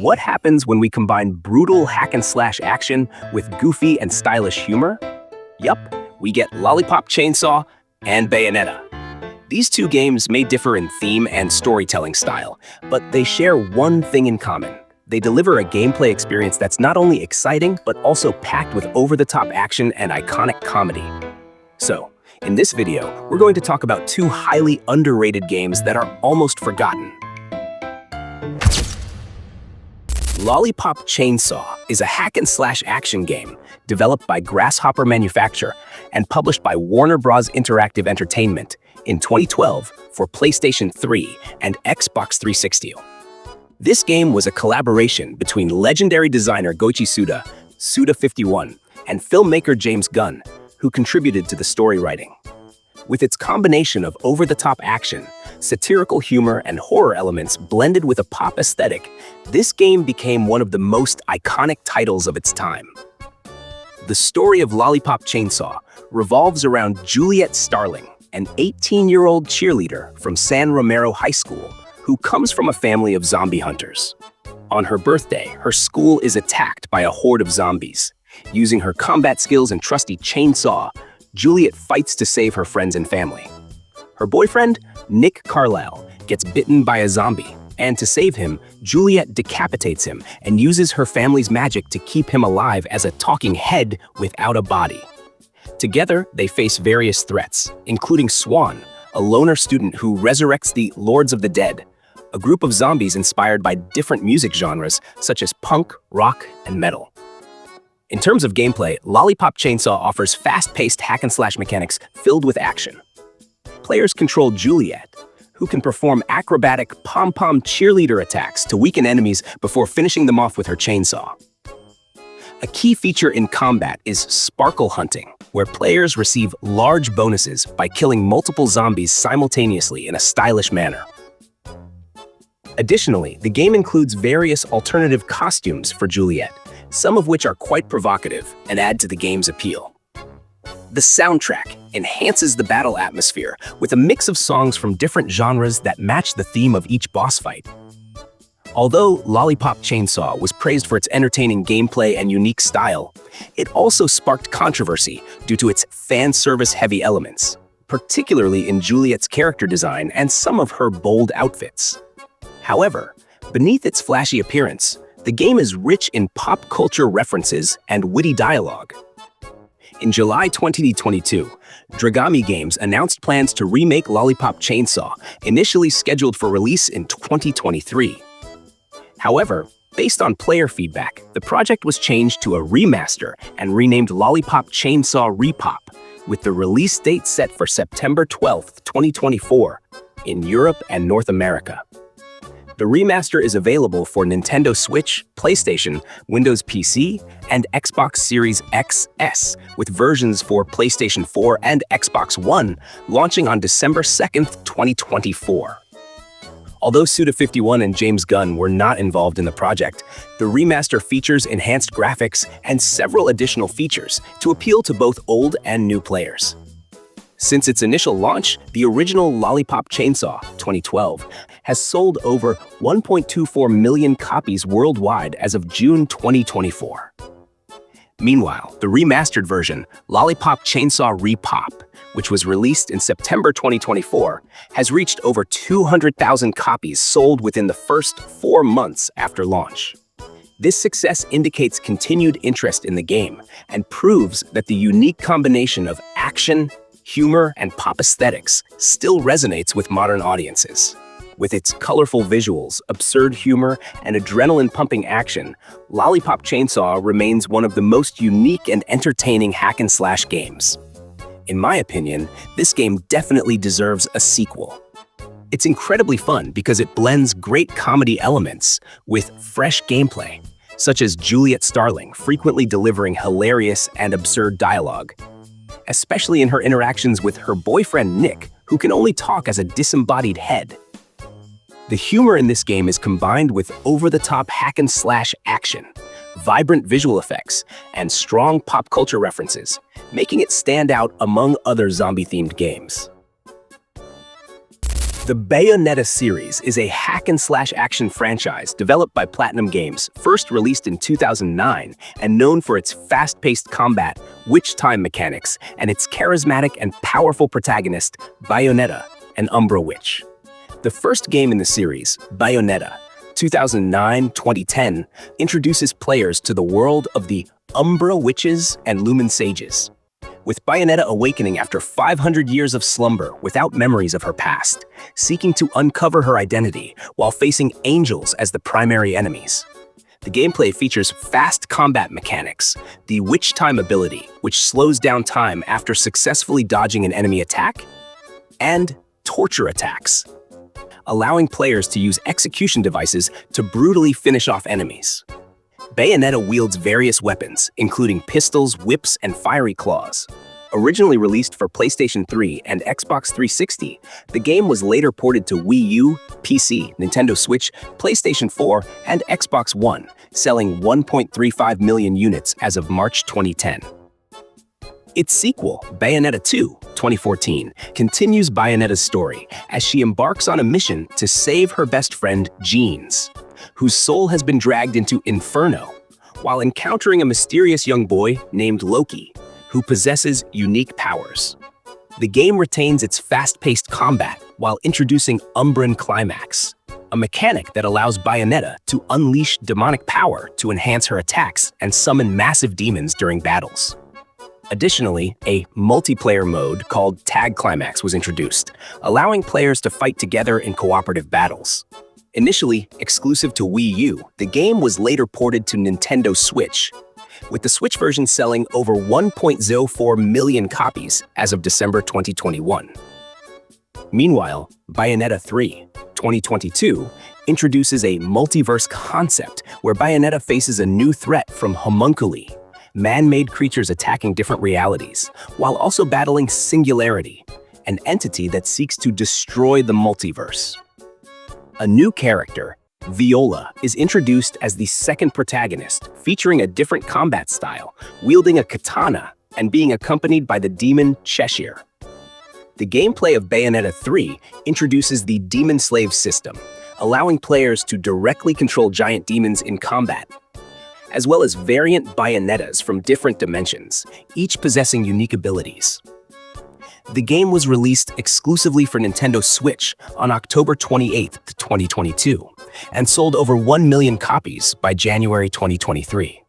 what happens when we combine brutal hack-and-slash action with goofy and stylish humor? Yup, we get Lollipop Chainsaw and Bayonetta. These two games may differ in theme and storytelling style, but they share one thing in common. They deliver a gameplay experience that's not only exciting, but also packed with over-the-top action and iconic comedy. So, in this video, we're going to talk about two highly underrated games that are almost forgotten. Lollipop Chainsaw is a hack-and-slash action game developed by Grasshopper Manufacture and published by Warner Bros. Interactive Entertainment in 2012 for PlayStation 3 and Xbox 360. This game was a collaboration between legendary designer Goichi Suda51, and filmmaker James Gunn, who contributed to the story writing. With its combination of over-the-top action, satirical humor, and horror elements blended with a pop aesthetic, this game became one of the most iconic titles of its time. The story of Lollipop Chainsaw revolves around Juliet Starling, an 18-year-old cheerleader from San Romero High School who comes from a family of zombie hunters. On her birthday, her school is attacked by a horde of zombies. Using her combat skills and trusty chainsaw, Juliet fights to save her friends and family. Her boyfriend, Nick Carlisle, gets bitten by a zombie, and to save him, Juliet decapitates him and uses her family's magic to keep him alive as a talking head without a body. Together, they face various threats, including Swan, a loner student who resurrects the Lords of the Dead, a group of zombies inspired by different music genres such as punk, rock, and metal. In terms of gameplay, Lollipop Chainsaw offers fast-paced hack-and-slash mechanics filled with action. Players control Juliet, who can perform acrobatic pom-pom cheerleader attacks to weaken enemies before finishing them off with her chainsaw. A key feature in combat is sparkle hunting, where players receive large bonuses by killing multiple zombies simultaneously in a stylish manner. Additionally, the game includes various alternative costumes for Juliet, some of which are quite provocative and add to the game's appeal. The soundtrack enhances the battle atmosphere with a mix of songs from different genres that match the theme of each boss fight. Although Lollipop Chainsaw was praised for its entertaining gameplay and unique style, it also sparked controversy due to its fan service-heavy elements, particularly in Juliet's character design and some of her bold outfits. However, beneath its flashy appearance, the game is rich in pop culture references and witty dialogue. In July 2022, Dragami Games announced plans to remake Lollipop Chainsaw, initially scheduled for release in 2023. However, based on player feedback, the project was changed to a remaster and renamed Lollipop Chainsaw RePOP, with the release date set for September 12, 2024, in Europe and North America. The remaster is available for Nintendo Switch, PlayStation, Windows PC, and Xbox Series XS, with versions for PlayStation 4 and Xbox One launching on December 2, 2024. Although Suda51 and James Gunn were not involved in the project, the remaster features enhanced graphics and several additional features to appeal to both old and new players. Since its initial launch, the original Lollipop Chainsaw 2012 has sold over 1.24 million copies worldwide as of June 2024. Meanwhile, the remastered version, Lollipop Chainsaw RePOP, which was released in September 2024, has reached over 200,000 copies sold within the first 4 months after launch. This success indicates continued interest in the game and proves that the unique combination of action, humor, and pop aesthetics still resonates with modern audiences. With its colorful visuals, absurd humor, and adrenaline-pumping action, Lollipop Chainsaw remains one of the most unique and entertaining hack-and-slash games. In my opinion, this game definitely deserves a sequel. It's incredibly fun because it blends great comedy elements with fresh gameplay, such as Juliet Starling frequently delivering hilarious and absurd dialogue, especially in her interactions with her boyfriend Nick, who can only talk as a disembodied head. The humor in this game is combined with over-the-top hack-and-slash action, vibrant visual effects, and strong pop culture references, making it stand out among other zombie-themed games. The Bayonetta series is a hack-and-slash action franchise developed by Platinum Games, first released in 2009, and known for its fast-paced combat, witch time mechanics, and its charismatic and powerful protagonist, Bayonetta, an Umbra Witch. The first game in the series, Bayonetta, 2009-2010, introduces players to the world of the Umbra Witches and Lumen Sages. With Bayonetta awakening after 500 years of slumber without memories of her past, seeking to uncover her identity while facing angels as the primary enemies. The gameplay features fast combat mechanics, the Witch Time ability, which slows down time after successfully dodging an enemy attack, and torture attacks, allowing players to use execution devices to brutally finish off enemies. Bayonetta wields various weapons, including pistols, whips, and fiery claws. Originally released for PlayStation 3 and Xbox 360, the game was later ported to Wii U, PC, Nintendo Switch, PlayStation 4, and Xbox One, selling 1.35 million units as of March 2010. Its sequel, Bayonetta 2, 2014, continues Bayonetta's story as she embarks on a mission to save her best friend, Jeans, whose soul has been dragged into Inferno, while encountering a mysterious young boy named Loki, who possesses unique powers. The game retains its fast-paced combat while introducing Umbran Climax, a mechanic that allows Bayonetta to unleash demonic power to enhance her attacks and summon massive demons during battles. Additionally, a multiplayer mode called Tag Climax was introduced, allowing players to fight together in cooperative battles. Initially exclusive to Wii U, the game was later ported to Nintendo Switch, with the Switch version selling over 1.04 million copies as of December 2021. Meanwhile, Bayonetta 3, 2022, introduces a multiverse concept where Bayonetta faces a new threat from homunculi, man-made creatures attacking different realities, while also battling Singularity, an entity that seeks to destroy the multiverse. A new character, Viola, is introduced as the second protagonist, featuring a different combat style, wielding a katana and being accompanied by the demon Cheshire. The gameplay of Bayonetta 3 introduces the Demon Slave system, allowing players to directly control giant demons in combat, as well as variant Bayonettas from different dimensions, each possessing unique abilities. The game was released exclusively for Nintendo Switch on October 28, 2022, and sold over 1 million copies by January 2023.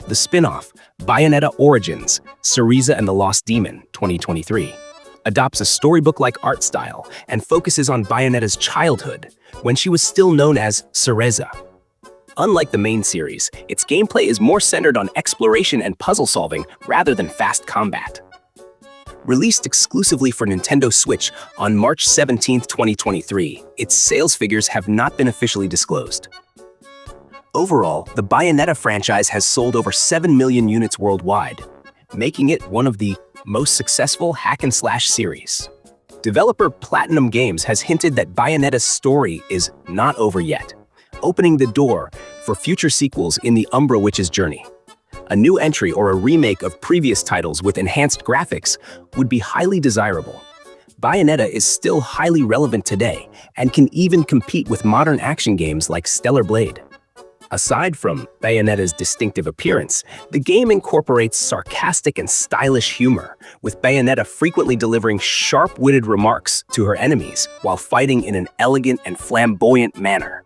The spin-off, Bayonetta Origins, Cereza and the Lost Demon, 2023, adopts a storybook-like art style and focuses on Bayonetta's childhood, when she was still known as Cereza. Unlike the main series, its gameplay is more centered on exploration and puzzle solving rather than fast combat. Released exclusively for Nintendo Switch on March 17, 2023, its sales figures have not been officially disclosed. Overall, the Bayonetta franchise has sold over 7 million units worldwide, making it one of the most successful hack-and-slash series. Developer Platinum Games has hinted that Bayonetta's story is not over yet, opening the door for future sequels in the Umbra Witch's journey. A new entry or a remake of previous titles with enhanced graphics would be highly desirable. Bayonetta is still highly relevant today and can even compete with modern action games like Stellar Blade. Aside from Bayonetta's distinctive appearance, the game incorporates sarcastic and stylish humor, with Bayonetta frequently delivering sharp-witted remarks to her enemies while fighting in an elegant and flamboyant manner.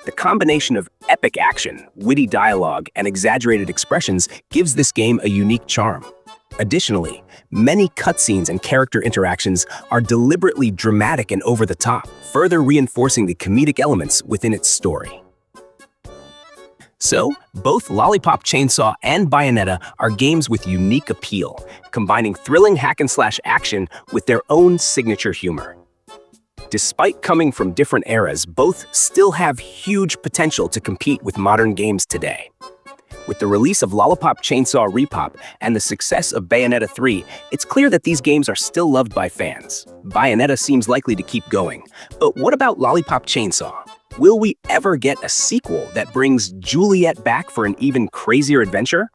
The combination of epic action, witty dialogue, and exaggerated expressions gives this game a unique charm. Additionally, many cutscenes and character interactions are deliberately dramatic and over the top, further reinforcing the comedic elements within its story. So, both Lollipop Chainsaw and Bayonetta are games with unique appeal, combining thrilling hack-and-slash action with their own signature humor. Despite coming from different eras, both still have huge potential to compete with modern games today. With the release of Lollipop Chainsaw RePOP and the success of Bayonetta 3, it's clear that these games are still loved by fans. Bayonetta seems likely to keep going. But what about Lollipop Chainsaw? Will we ever get a sequel that brings Juliet back for an even crazier adventure?